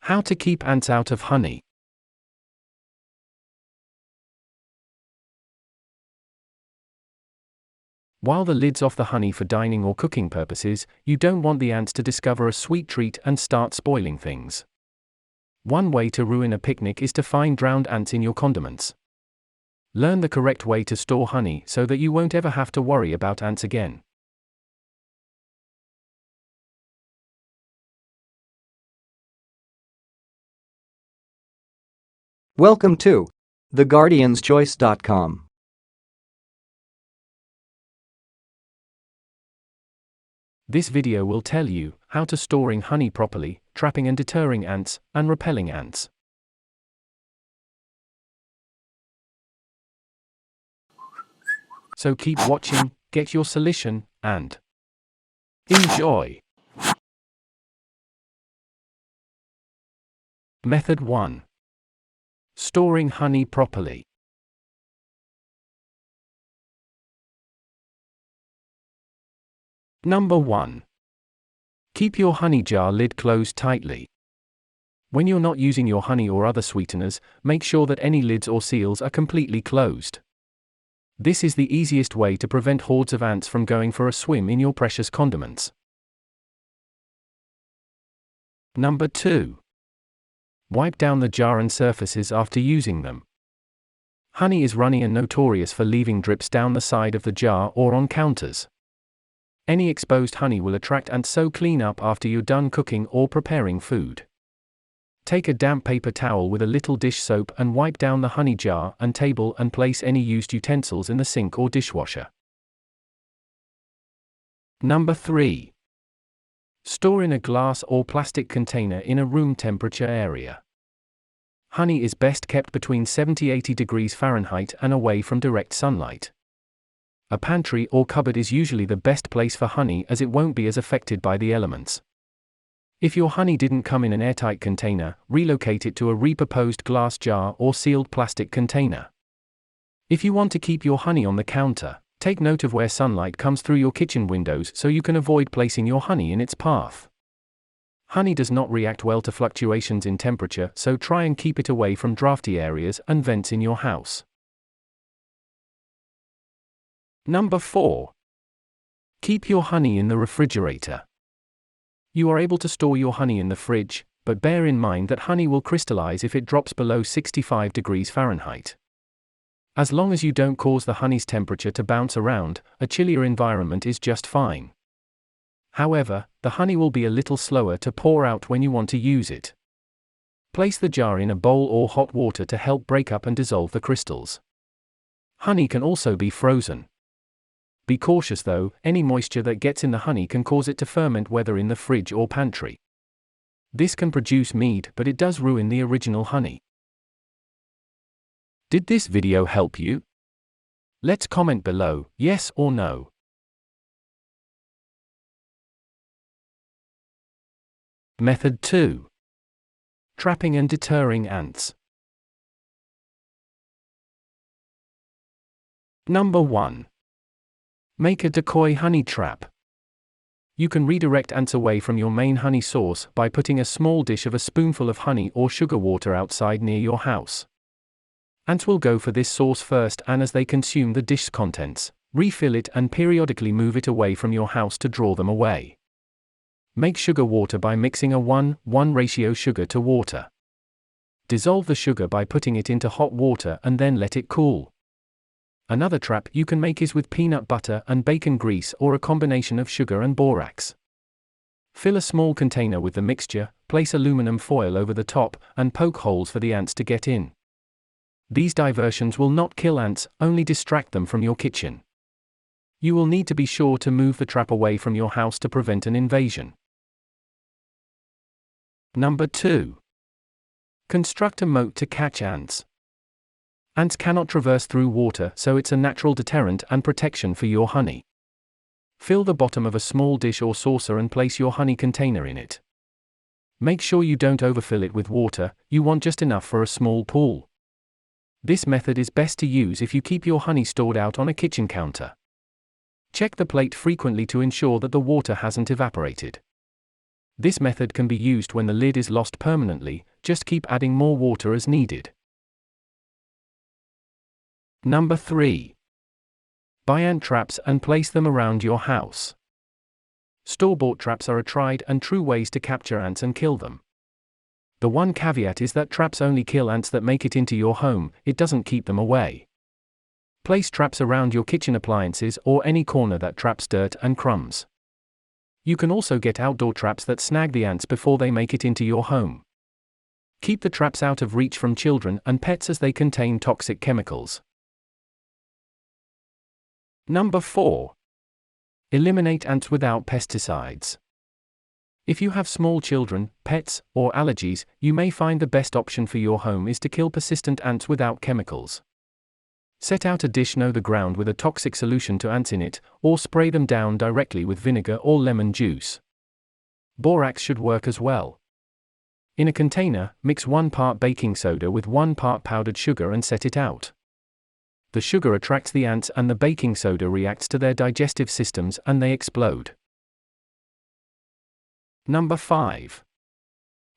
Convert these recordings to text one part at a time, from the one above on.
How to keep ants out of honey. While the lid's off the honey for dining or cooking purposes, you don't want the ants to discover a sweet treat and start spoiling things. One way to ruin a picnic is to find drowned ants in your condiments. Learn the correct way to store honey so that you won't ever have to worry about ants again. Welcome to 𝒖𝒃𝒔𝒄𝒓𝒊𝒃𝒆. This video will tell you how to storing honey properly, trapping and deterring ants, and repelling ants. So keep watching, get your solution, and enjoy! Method 1. Storing honey properly. Number 1. Keep your honey jar lid closed tightly. When you're not using your honey or other sweeteners, make sure that any lids or seals are completely closed. This is the easiest way to prevent hordes of ants from going for a swim in your precious condiments. Number 2. Wipe down the jar and surfaces after using them. Honey is runny and notorious for leaving drips down the side of the jar or on counters. Any exposed honey will attract ants, so clean up after you're done cooking or preparing food. Take a damp paper towel with a little dish soap and wipe down the honey jar and table and place any used utensils in the sink or dishwasher. Number 3. Store in a glass or plastic container in a room temperature area. Honey is best kept between 70–80 degrees Fahrenheit and away from direct sunlight. A pantry or cupboard is usually the best place for honey, as it won't be as affected by the elements. If your honey didn't come in an airtight container, relocate it to a repurposed glass jar or sealed plastic container. If you want to keep your honey on the counter, take note of where sunlight comes through your kitchen windows so you can avoid placing your honey in its path. Honey does not react well to fluctuations in temperature, so try and keep it away from drafty areas and vents in your house. Number 4. Keep your honey in the refrigerator. You are able to store your honey in the fridge, but bear in mind that honey will crystallize if it drops below 65 degrees Fahrenheit. As long as you don't cause the honey's temperature to bounce around, a chillier environment is just fine. However, the honey will be a little slower to pour out when you want to use it. Place the jar in a bowl or hot water to help break up and dissolve the crystals. Honey can also be frozen. Be cautious though, any moisture that gets in the honey can cause it to ferment, whether in the fridge or pantry. This can produce mead, but it does ruin the original honey. Did this video help you? Let's comment below, yes or no. Method 2. Trapping and deterring ants. Number 1. Make a decoy honey trap. You can redirect ants away from your main honey source by putting a small dish of a spoonful of honey or sugar water outside near your house. Ants will go for this source first, and as they consume the dish's contents, refill it and periodically move it away from your house to draw them away. Make sugar water by mixing a 1:1 ratio sugar to water. Dissolve the sugar by putting it into hot water and then let it cool. Another trap you can make is with peanut butter and bacon grease, or a combination of sugar and borax. Fill a small container with the mixture, place aluminum foil over the top, and poke holes for the ants to get in. These diversions will not kill ants, only distract them from your kitchen. You will need to be sure to move the trap away from your house to prevent an invasion. Number 2. Construct a moat to catch ants. Ants cannot traverse through water, so it's a natural deterrent and protection for your honey. Fill the bottom of a small dish or saucer and place your honey container in it. Make sure you don't overfill it with water, you want just enough for a small pool. This method is best to use if you keep your honey stored out on a kitchen counter. Check the plate frequently to ensure that the water hasn't evaporated. This method can be used when the lid is lost permanently, just keep adding more water as needed. Number 3. Buy ant traps and place them around your house. Store-bought traps are a tried and true ways to capture ants and kill them. The one caveat is that traps only kill ants that make it into your home, it doesn't keep them away. Place traps around your kitchen appliances or any corner that traps dirt and crumbs. You can also get outdoor traps that snag the ants before they make it into your home. Keep the traps out of reach from children and pets as they contain toxic chemicals. Number 4. Eliminate ants without pesticides. If you have small children, pets, or allergies, you may find the best option for your home is to kill persistent ants without chemicals. Set out a dish near the ground with a toxic solution to ants in it, or spray them down directly with vinegar or lemon juice. Borax should work as well. In a container, mix 1 part baking soda with 1 part powdered sugar and set it out. The sugar attracts the ants and the baking soda reacts to their digestive systems and they explode. Number 5.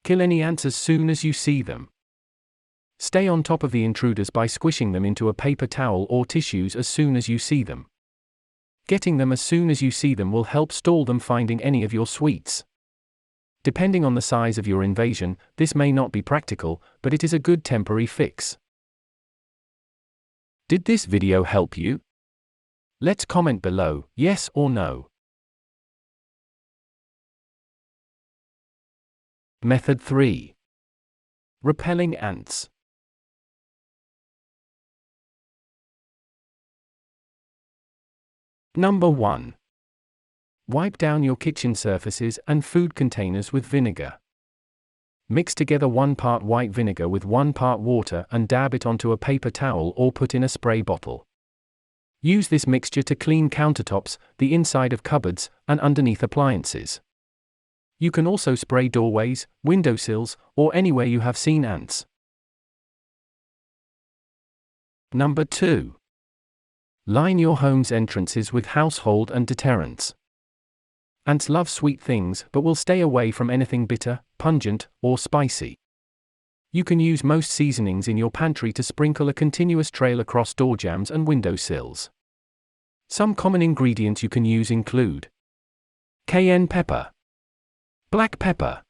Kill any ants as soon as you see them. Stay on top of the intruders by squishing them into a paper towel or tissues as soon as you see them. Getting them as soon as you see them will help stall them finding any of your sweets. Depending on the size of your invasion, this may not be practical, but it is a good temporary fix. Did this video help you? Let's comment below, yes or no. Method 3. Repelling ants. Number 1. Wipe down your kitchen surfaces and food containers with vinegar. Mix together 1 part white vinegar with 1 part water and dab it onto a paper towel or put in a spray bottle. Use this mixture to clean countertops, the inside of cupboards, and underneath appliances. You can also spray doorways, windowsills, or anywhere you have seen ants. Number 2. Line your home's entrances with household and deterrents. Ants love sweet things but will stay away from anything bitter, pungent, or spicy. You can use most seasonings in your pantry to sprinkle a continuous trail across door jambs and windowsills. Some common ingredients you can use include cayenne pepper, black pepper,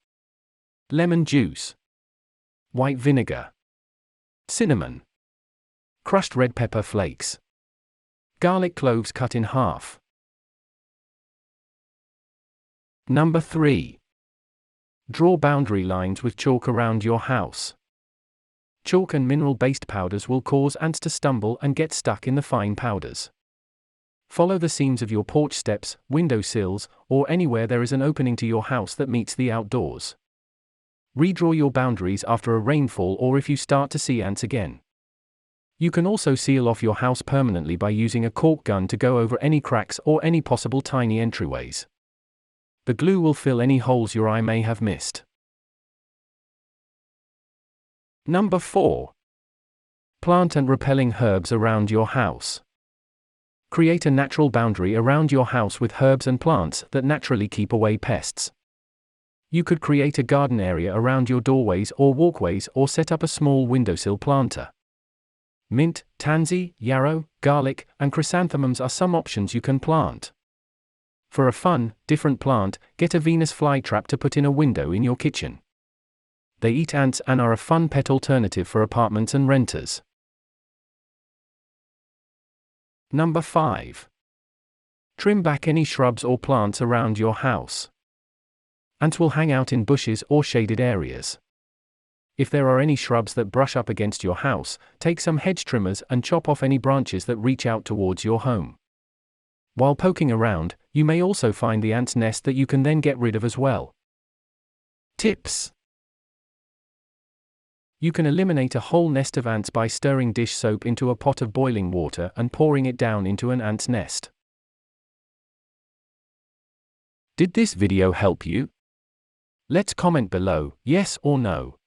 lemon juice, white vinegar, cinnamon, crushed red pepper flakes, garlic cloves cut in half. Number 3. Draw boundary lines with chalk around your house. Chalk and mineral-based powders will cause ants to stumble and get stuck in the fine powders. Follow the seams of your porch steps, window sills, or anywhere there is an opening to your house that meets the outdoors. Redraw your boundaries after a rainfall or if you start to see ants again. You can also seal off your house permanently by using a caulk gun to go over any cracks or any possible tiny entryways. The glue will fill any holes your eye may have missed. Number 4. Plant and repelling herbs around your house. Create a natural boundary around your house with herbs and plants that naturally keep away pests. You could create a garden area around your doorways or walkways or set up a small windowsill planter. Mint, tansy, yarrow, garlic, and chrysanthemums are some options you can plant. For a fun, different plant, get a Venus flytrap to put in a window in your kitchen. They eat ants and are a fun pet alternative for apartments and renters. Number 5. Trim back any shrubs or plants around your house. Ants will hang out in bushes or shaded areas. If there are any shrubs that brush up against your house, take some hedge trimmers and chop off any branches that reach out towards your home. While poking around, you may also find the ant's nest that you can then get rid of as well. Tips. You can eliminate a whole nest of ants by stirring dish soap into a pot of boiling water and pouring it down into an ant's nest. Did this video help you? Let's comment below, yes or no.